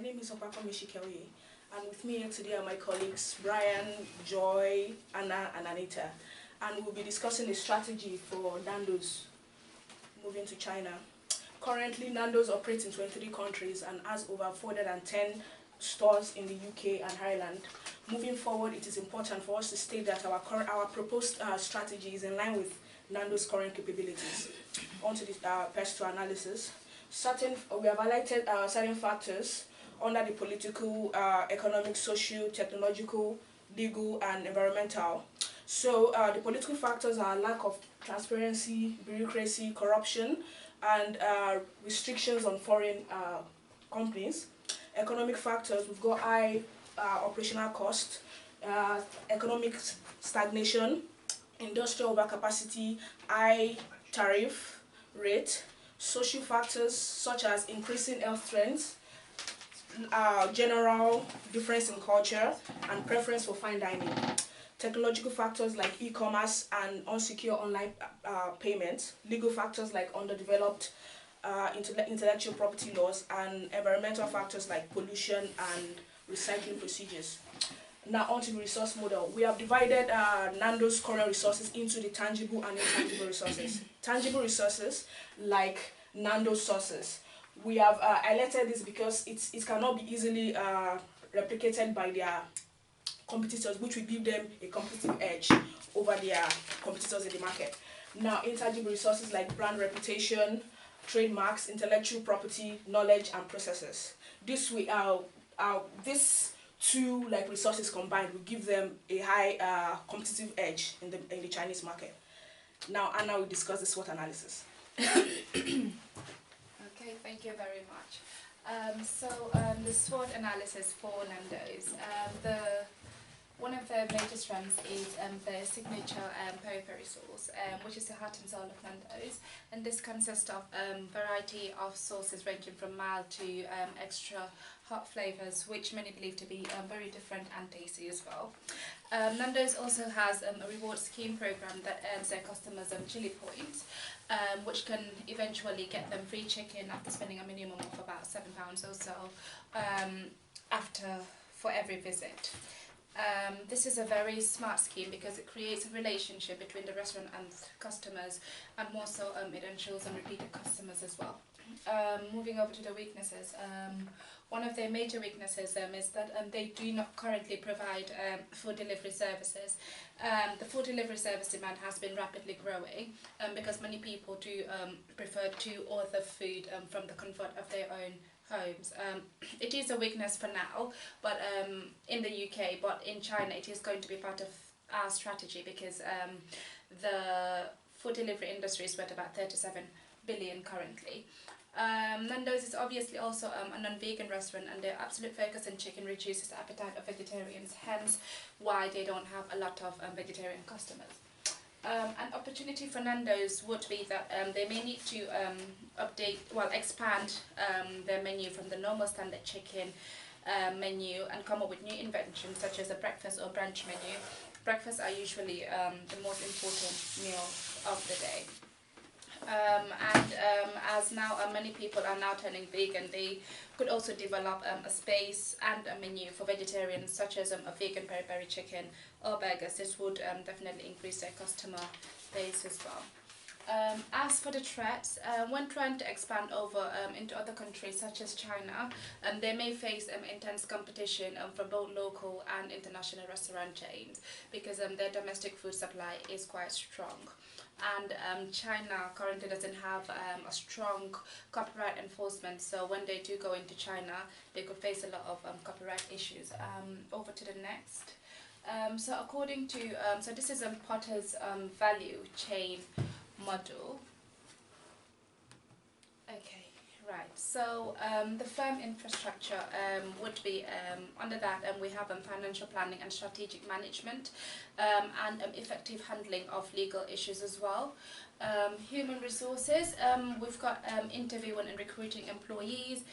name is Opako Mishikeoye, and with me here today are my colleagues Brian, Joy, Anna, and Anita. And we'll be discussing the strategy for Nandos moving to China. Currently, Nandos operates in 23 countries and has over 410 stores in the UK and Ireland. Moving forward, it is important for us to state that our proposed strategy is in line with Nandos' current capabilities. On to the SWOT analysis. We have highlighted certain factors under the political, economic, social, technological, legal, and environmental. So the political factors are lack of transparency, bureaucracy, corruption, and restrictions on foreign companies. Economic factors, we've got high operational cost, economic stagnation, industrial overcapacity, high tariff rate. Social factors such as increasing health trends, general difference in culture, and preference for fine dining. Technological factors like e-commerce and unsecure online payments. Legal factors like underdeveloped intellectual property laws, and environmental factors like pollution and recycling procedures. Now on to the resource model. We have divided Nando's current resources into the tangible and intangible resources. Tangible resources like Nando's sources. We have highlighted this because it cannot be easily replicated by their competitors, which will give them a competitive edge over their competitors in the market. Now intangible resources like brand reputation, trademarks, intellectual property, knowledge, and processes. This two resources combined will give them a high competitive edge in the Chinese market. Now Anna will discuss the SWOT analysis. Okay, thank you very much. The SWOT analysis for Nando's. One of the major strengths is the signature peri-peri sauce, which is the heart and soul of Nando's, and this consists of variety of sauces ranging from mild to extra hot flavors, which many believe to be very different and tasty as well. Nando's also has a reward scheme program that earns their customers chili points, which can eventually get them free chicken after spending a minimum of about £7 or so for every visit. This is a very smart scheme because it creates a relationship between the restaurant and customers, and more so it ensures repeated customers as well. Moving over to the weaknesses, one of their major weaknesses is that they do not currently provide food delivery services. The food delivery service demand has been rapidly growing because many people do prefer to order food from the comfort of their own homes. It is a weakness for now, but in the UK, but in China it is going to be part of our strategy because the food delivery industry is worth about 37 billion currently. Nando's is obviously also a non-vegan restaurant, and their absolute focus on chicken reduces the appetite of vegetarians, hence why they don't have a lot of vegetarian customers. An opportunity for Nando's would be that they may need to expand their menu from the normal standard chicken menu and come up with new inventions such as a breakfast or brunch menu. Breakfasts are usually the most important meal of the day. As now many people are now turning vegan, they could also develop a space and a menu for vegetarians, such as a vegan peri-peri chicken or burgers. This would definitely increase their customer base as well. As for the threats, when trying to expand over into other countries such as China, they may face intense competition from both local and international restaurant chains because their domestic food supply is quite strong. And China currently doesn't have a strong copyright enforcement, so when they do go into China, they could face a lot of copyright issues. Over to the next. So according to, this is Potter's value chain model. Okay, right. So the firm infrastructure would be under that, and we have financial planning and strategic management, and effective handling of legal issues as well. Human resources, we've got interviewing and recruiting employees.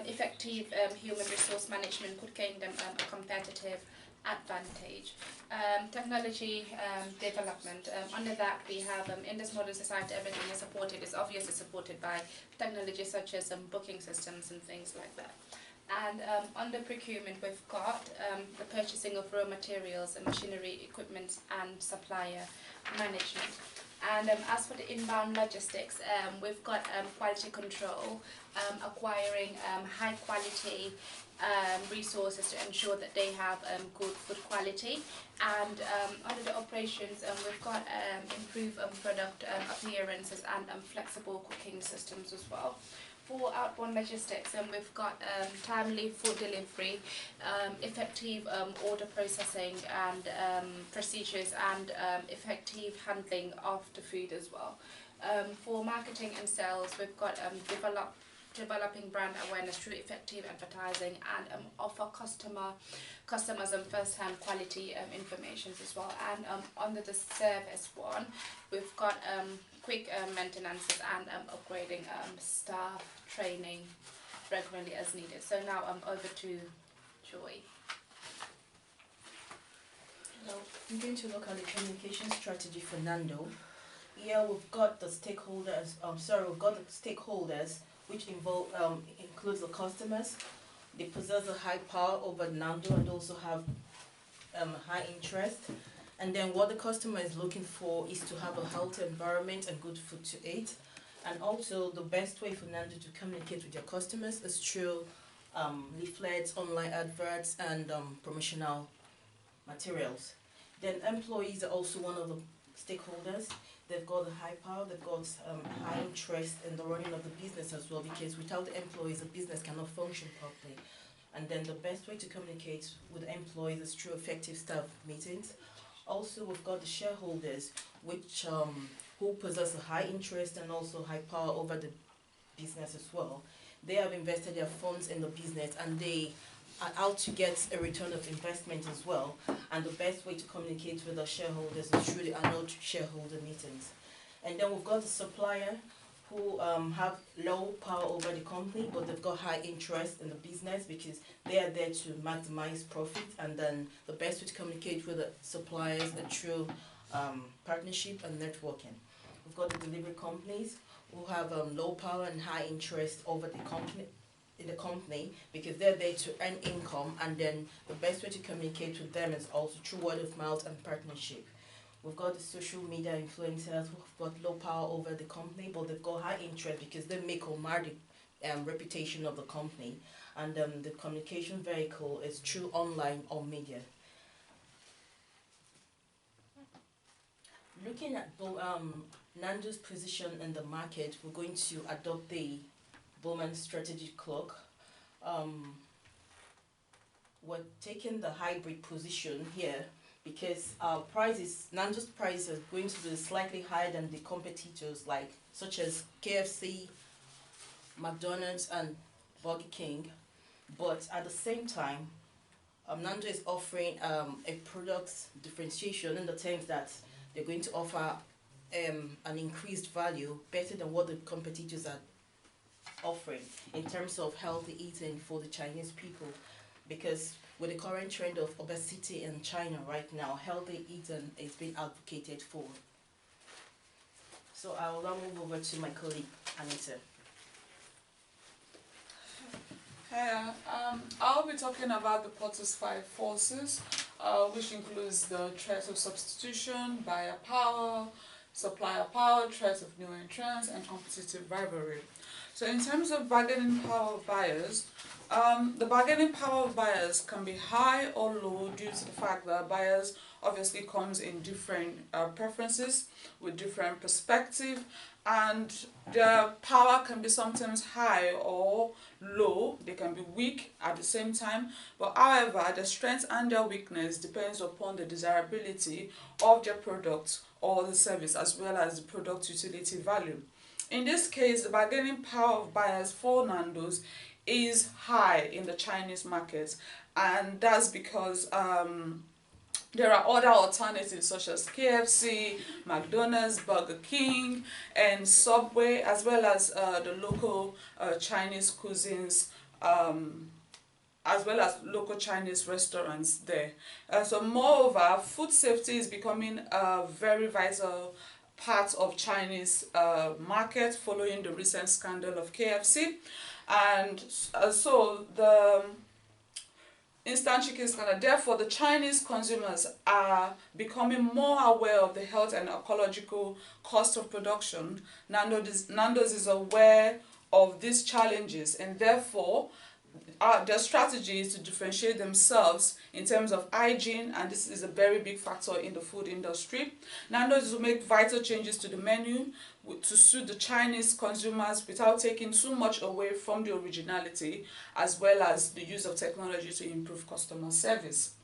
Effective human resource management could gain them a competitive advantage. Technology development, under that we have in this modern society everything is obviously supported by technology such as booking systems and things like that. And under procurement, we've got the purchasing of raw materials and machinery, equipment and supplier management. And as for the inbound logistics, we've got quality control, acquiring high quality resources to ensure that they have good food quality. And under the operations, we've got improved product appearances and flexible cooking systems as well. For outbound logistics, we've got timely food delivery, effective order processing and procedures, and effective handling of the food as well. For marketing and sales, we've got developing brand awareness through effective advertising, and offer customers first-hand quality information as well. And under the service one, we've got quick maintenances and upgrading staff training regularly as needed. So now over to Joy. Now, I'm going to look at the communication strategy for Nando. Here we've got the stakeholders. Which includes the customers. They possess a high power over Nando and also have high interest. And then what the customer is looking for is to have a healthy environment and good food to eat. And also the best way for Nando to communicate with their customers is through leaflets, online adverts, and promotional materials. Then employees are also one of the stakeholders. They've got a high power, they've got high interest in the running of the business as well, because without the employees, the business cannot function properly. And then the best way to communicate with employees is through effective staff meetings. Also, we've got the shareholders, which who possess a high interest and also high power over the business as well. They have invested their funds in the business and they are out to get a return of investment as well. And the best way to communicate with the shareholders is through the annual shareholder meetings. And then we've got the supplier who have low power over the company, but they've got high interest in the business because they are there to maximize profit. And then the best way to communicate with the suppliers is through partnership and networking. We've got the delivery companies who have low power and high interest over the company because they're there to earn income, and then the best way to communicate with them is also through word of mouth and partnership. We've got the social media influencers who've got low power over the company, but they've got high interest because they make or mar the reputation of the company, and the communication vehicle is through online or media. Looking at Nando's position in the market, we're going to adopt the Bowman strategy clock. We're taking the hybrid position here because our prices, Nando's price is going to be slightly higher than the competitors such as KFC, McDonald's and Burger King, but at the same time Nando is offering a product differentiation in the terms that they're going to offer an increased value better than what the competitors are offering in terms of healthy eating for the Chinese people, because with the current trend of obesity in China right now, healthy eating is being advocated for. So I will now move over to my colleague Anita. Hi, I'll be talking about the Potter's 5 forces, which includes the threat of substitution, buyer power, supplier power, threat of new entrants, and competitive rivalry. So in terms of bargaining power of buyers, the bargaining power of buyers can be high or low due to the fact that buyers obviously comes in different preferences with different perspective, and their power can be sometimes high or low. They can be weak at the same time, but however the strength and their weakness depends upon the desirability of their product or the service, as well as the product utility value. In this case, the bargaining power of buyers for Nando's is high in the Chinese market, and that's because there are other alternatives such as KFC, McDonald's, Burger King, and Subway, as well as the local Chinese cuisines, as well as local Chinese restaurants there. So moreover, food safety is becoming a very vital part of Chinese market following the recent scandal of KFC. And so the instant chicken scanner, therefore the Chinese consumers are becoming more aware of the health and ecological cost of production. Nando's is aware of these challenges, and therefore their strategy is to differentiate themselves in terms of hygiene, and this is a very big factor in the food industry. Nando's will make vital changes to the menu to suit the Chinese consumers without taking too much away from the originality, as well as the use of technology to improve customer service.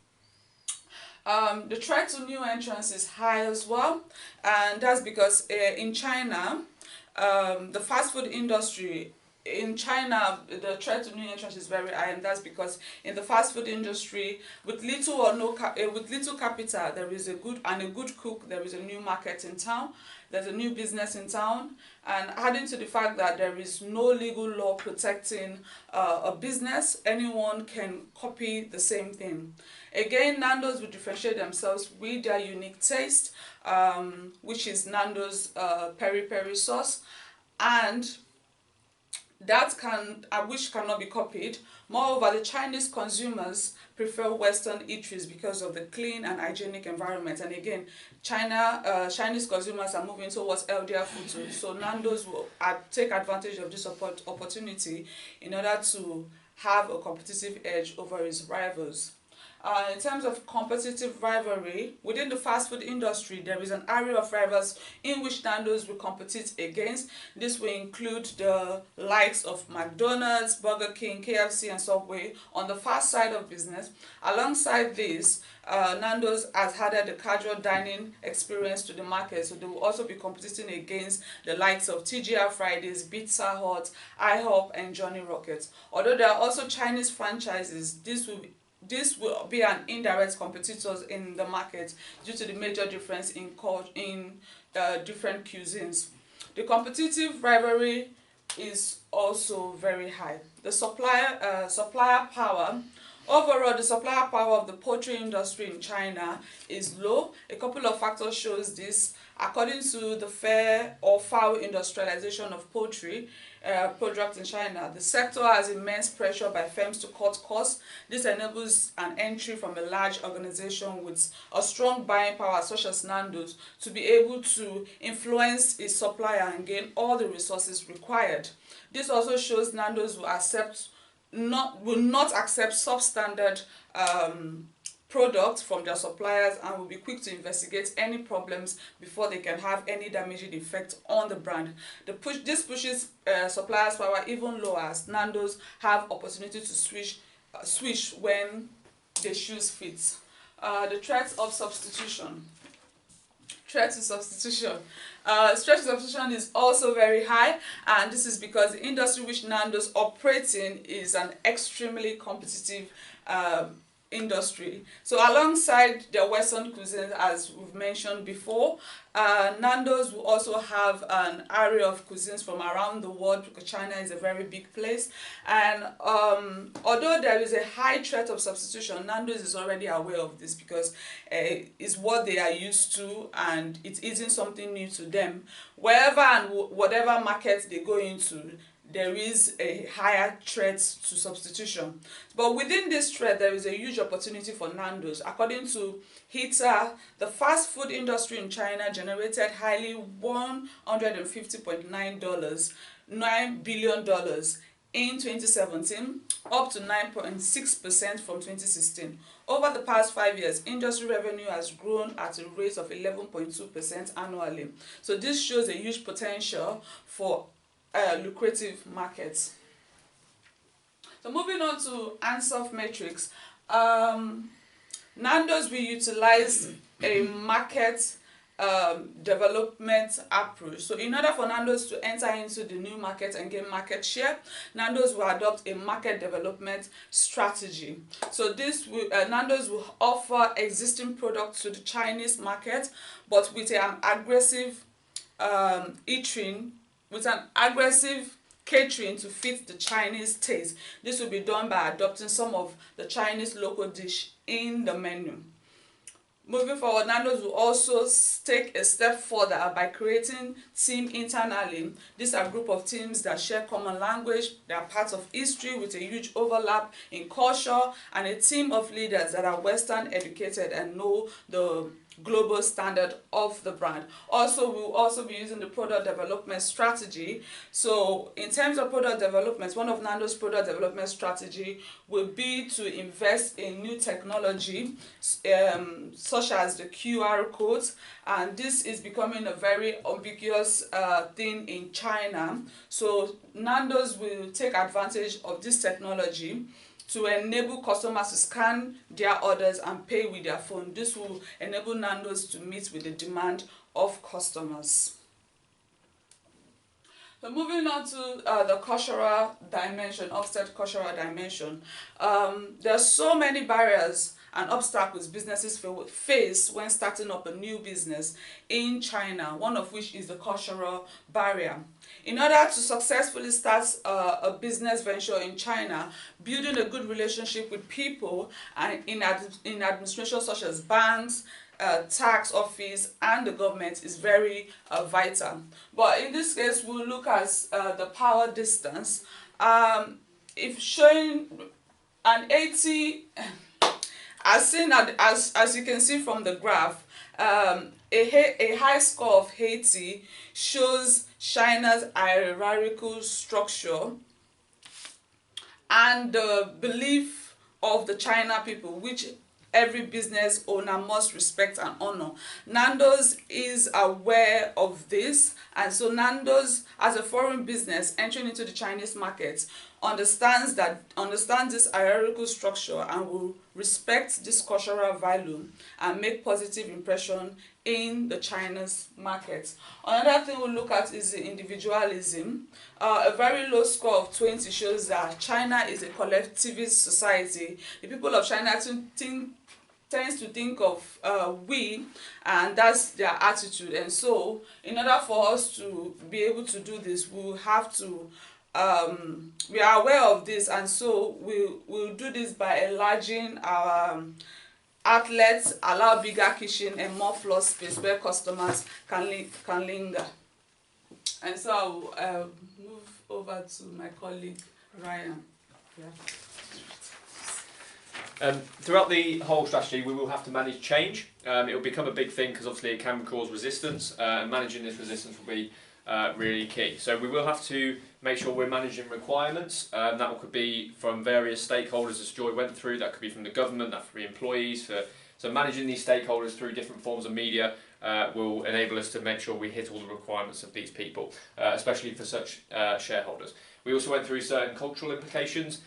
The threat to new entrants is high as well, and that's because in China, the fast food industry in China, the threat to new entrants is very high, and that's because in the fast food industry, with little or no with little capital, there is a good cook, there is a new market in town, there's a new business in town, and adding to the fact that there is no legal law protecting a business, anyone can copy the same thing. Again, Nando's will differentiate themselves with their unique taste, which is Nando's peri peri sauce, and which cannot be copied. Moreover, the Chinese consumers prefer Western eateries because of the clean and hygienic environment. And again, Chinese consumers are moving towards healthier food, so Nando's will take advantage of this opportunity in order to have a competitive edge over its rivals. In terms of competitive rivalry, within the fast food industry, there is an array of rivals in which Nando's will compete against. This will include the likes of McDonald's, Burger King, KFC, and Subway on the fast side of business. Alongside this, Nando's has added the casual dining experience to the market, so they will also be competing against the likes of TGI Fridays, Pizza Hut, IHOP, and Johnny Rockets. Although there are also Chinese franchises, this will be an indirect competitor in the market due to the major difference in different cuisines. The competitive rivalry is also very high. The supplier power. Overall, the supplier power of the poultry industry in China is low. A couple of factors shows this. According to the fair or foul industrialization of poultry products in China, the sector has immense pressure by firms to cut costs. This enables an entry from a large organization with a strong buying power such as Nando's to be able to influence its supplier and gain all the resources required. This also shows Nando's will not accept substandard products from their suppliers and will be quick to investigate any problems before they can have any damaging effect on the brand. This pushes suppliers' power even lower, as Nando's have opportunity to switch when the shoes fit. The threat of substitution. Threat to substitution. Threat to substitution is also very high, and this is because the industry which Nando's operates in is an extremely competitive industry. So alongside their Western cuisine, as we've mentioned before, Nando's will also have an array of cuisines from around the world, because China is a very big place. And although there is a high threat of substitution, Nando's is already aware of this because it's what they are used to and it isn't something new to them. Wherever and whatever market they go into, there is a higher threat to substitution. But within this threat, there is a huge opportunity for Nando's. According to HITA, the fast food industry in China generated highly $150.9 billion in 2017, up to 9.6% from 2016. Over the past 5 years, industry revenue has grown at a rate of 11.2% annually. So this shows a huge potential for lucrative markets. So moving on to Ansoff metrics, Nando's will utilize a market development approach. So in order for Nando's to enter into the new market and gain market share, Nando's will adopt a market development strategy. So this will Nando's will offer existing products to the Chinese market, but with an aggressive catering to fit the Chinese taste. This will be done by adopting some of the Chinese local dish in the menu. Moving forward, Nandos will also take a step further by creating team internally. These are a group of teams that share common language, they are part of history with a huge overlap in culture, and a team of leaders that are Western educated and know the global standard of the brand. Also, we'll also be using the product development strategy. So in terms of product development, one of Nando's product development strategy will be to invest in new technology, such as the QR codes, and this is becoming a very ambiguous thing in China. So Nando's will take advantage of this technology to enable customers to scan their orders and pay with their phone. This will enable Nando's to meet with the demand of customers. So moving on to the cultural dimension, offset cultural dimension. There are so many barriers and obstacles businesses face when starting up a new business in China, one of which is the cultural barrier. In order to successfully start a business venture in China, building a good relationship with people and in administration such as banks, tax office and the government is very vital. But in this case, we'll look at the power distance. If showing an 80, as you can see from the graph, a high score of 80 shows China's hierarchical structure and the belief of the China people, which every business owner must respect and honor. Nando's is aware of this, and so Nando's, as a foreign business entering into the Chinese market, understands this hierarchical structure and will respect this cultural value and make positive impression in the Chinese market. Another thing we'll look at is the individualism. A very low score of 20 shows that China is a collectivist society. The people of China tends to think of we, and that's their attitude. And so in order for us to be able to do this, we'll have to we are aware of this, and so we'll do this by enlarging our outlets, allow bigger kitchen and more floor space where customers can linger. And so I'll move over to my colleague Ryan. Yeah. Throughout the whole strategy, we will have to manage change. It will become a big thing because obviously it can cause resistance, and managing this resistance will be really key. So we will have to make sure we're managing requirements. That could be from various stakeholders, as Joy went through. That could be from the government, that could be employees. So managing these stakeholders through different forms of media will enable us to make sure we hit all the requirements of these people, especially for such shareholders. We also went through certain cultural implications,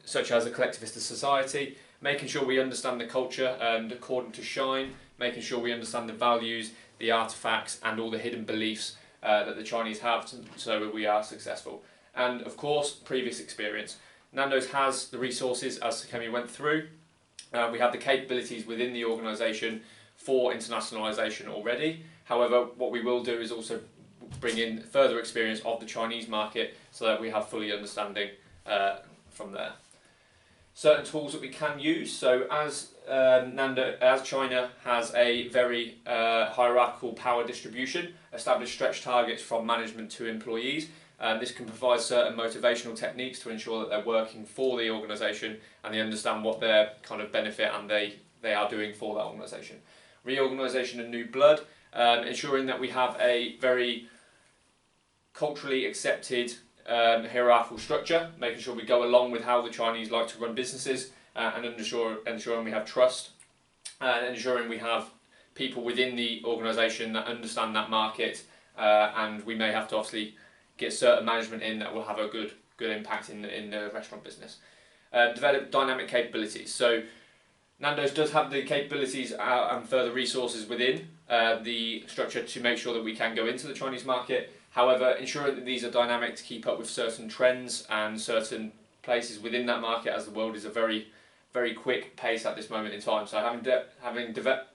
such as a collectivist society, making sure we understand the culture and according to Shine, making sure we understand the values, the artifacts and all the hidden beliefs that the Chinese have so that we are successful. And of course, previous experience. Nando's has the resources, as Kemi went through. We have the capabilities within the organisation for internationalisation already. However, what we will do is also bring in further experience of the Chinese market so that we have fully understanding from there. Certain tools that we can use. So as China has a very hierarchical power distribution, establish stretch targets from management to employees. This can provide certain motivational techniques to ensure that they're working for the organisation and they understand what their kind of benefit and they are doing for that organisation. Reorganisation and new blood, ensuring that we have a very culturally accepted hierarchical structure, making sure we go along with how the Chinese like to run businesses and ensuring we have trust and ensuring we have people within the organisation that understand that market, and we may have to obviously get certain management in that will have a good impact in the restaurant business. Develop dynamic capabilities. So Nando's does have the capabilities and further resources within the structure to make sure that we can go into the Chinese market. However, ensuring that these are dynamic to keep up with certain trends and certain places within that market, as the world is a very, very quick pace at this moment in time. So having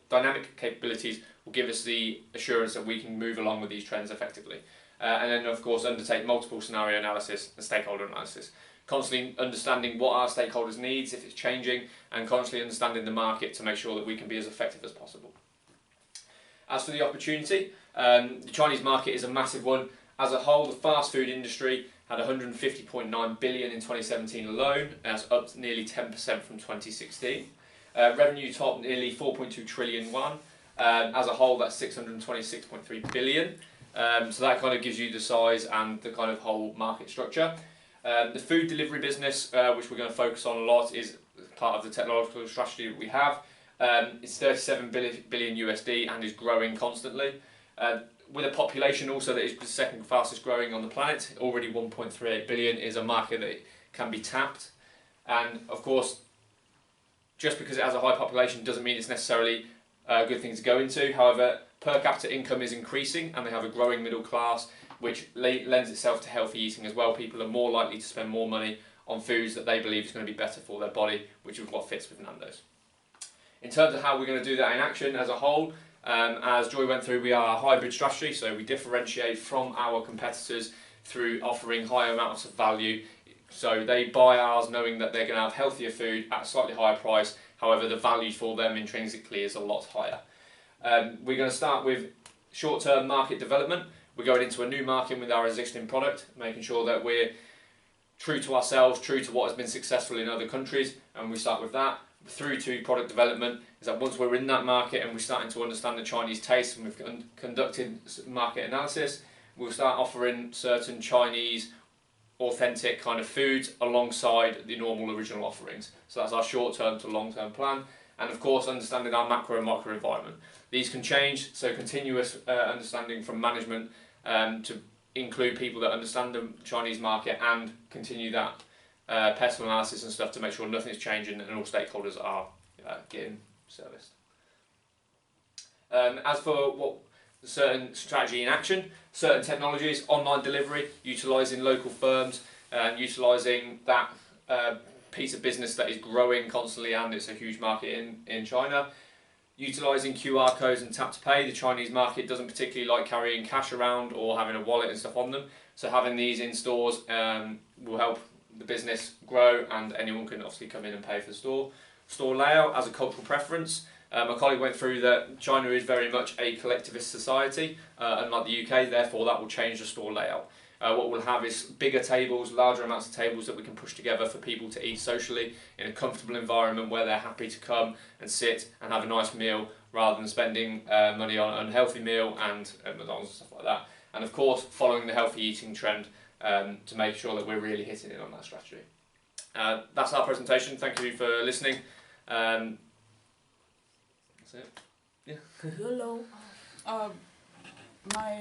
dynamic capabilities will give us the assurance that we can move along with these trends effectively. And then, of course, undertake multiple scenario analysis and stakeholder analysis constantly understanding what our stakeholders needs, if it's changing, and constantly understanding the market to make sure that we can be as effective as possible. As for the opportunity, the Chinese market is a massive one. As a whole, the fast food industry had 150.9 billion in 2017 alone, and that's up nearly 10% from 2016. Revenue topped nearly 4.2 trillion yuan. As a whole, that's 626.3 billion. So that kind of gives you the size and the kind of whole market structure. The food delivery business, which we're going to focus on a lot, is part of the technological strategy that we have. It's 37 billion USD and is growing constantly. With a population also that is the second fastest growing on the planet, already 1.38 billion is a market that can be tapped. And of course, just because it has a high population doesn't mean it's necessarily a good thing to go into. However, per capita income is increasing and they have a growing middle class, which lends itself to healthy eating as well. People are more likely to spend more money on foods that they believe is going to be better for their body, which is what fits with Nandos. In terms of how we're going to do that in action as a whole, as Joy went through, we are a hybrid strategy, so we differentiate from our competitors through offering higher amounts of value. So they buy ours knowing that they're going to have healthier food at a slightly higher price, however the value for them intrinsically is a lot higher. We're going to start with short-term market development. We're going into a new market with our existing product, making sure that we're true to ourselves, true to what has been successful in other countries, and we start with that. Through to product development is that once we're in that market and we're starting to understand the Chinese taste and we've conducted market analysis, we'll start offering certain Chinese authentic kind of foods alongside the normal original offerings. So that's our short-term to long-term plan, and of course understanding our macro and micro environment. These can change, so continuous understanding from management to include people that understand the Chinese market and continue that personal analysis and stuff to make sure nothing's changing and all stakeholders are getting serviced. As for what certain strategy in action, certain technologies, online delivery, utilising local firms, utilising that piece of business that is growing constantly and it's a huge market in China. Utilising QR codes and tap to pay. The Chinese market doesn't particularly like carrying cash around or having a wallet and stuff on them, so having these in stores will help the business grow, and anyone can obviously come in and pay for the store layout as a cultural preference. My colleague went through that China is very much a collectivist society, unlike the UK, therefore that will change the store layout. What we'll have is bigger tables, larger amounts of tables that we can push together for people to eat socially in a comfortable environment where they're happy to come and sit and have a nice meal rather than spending money on an unhealthy meal and McDonald's and stuff like that. And of course, following the healthy eating trend to make sure that we're really hitting it on that strategy. That's our presentation. Thank you for listening. That's it. Yeah. YOLO. My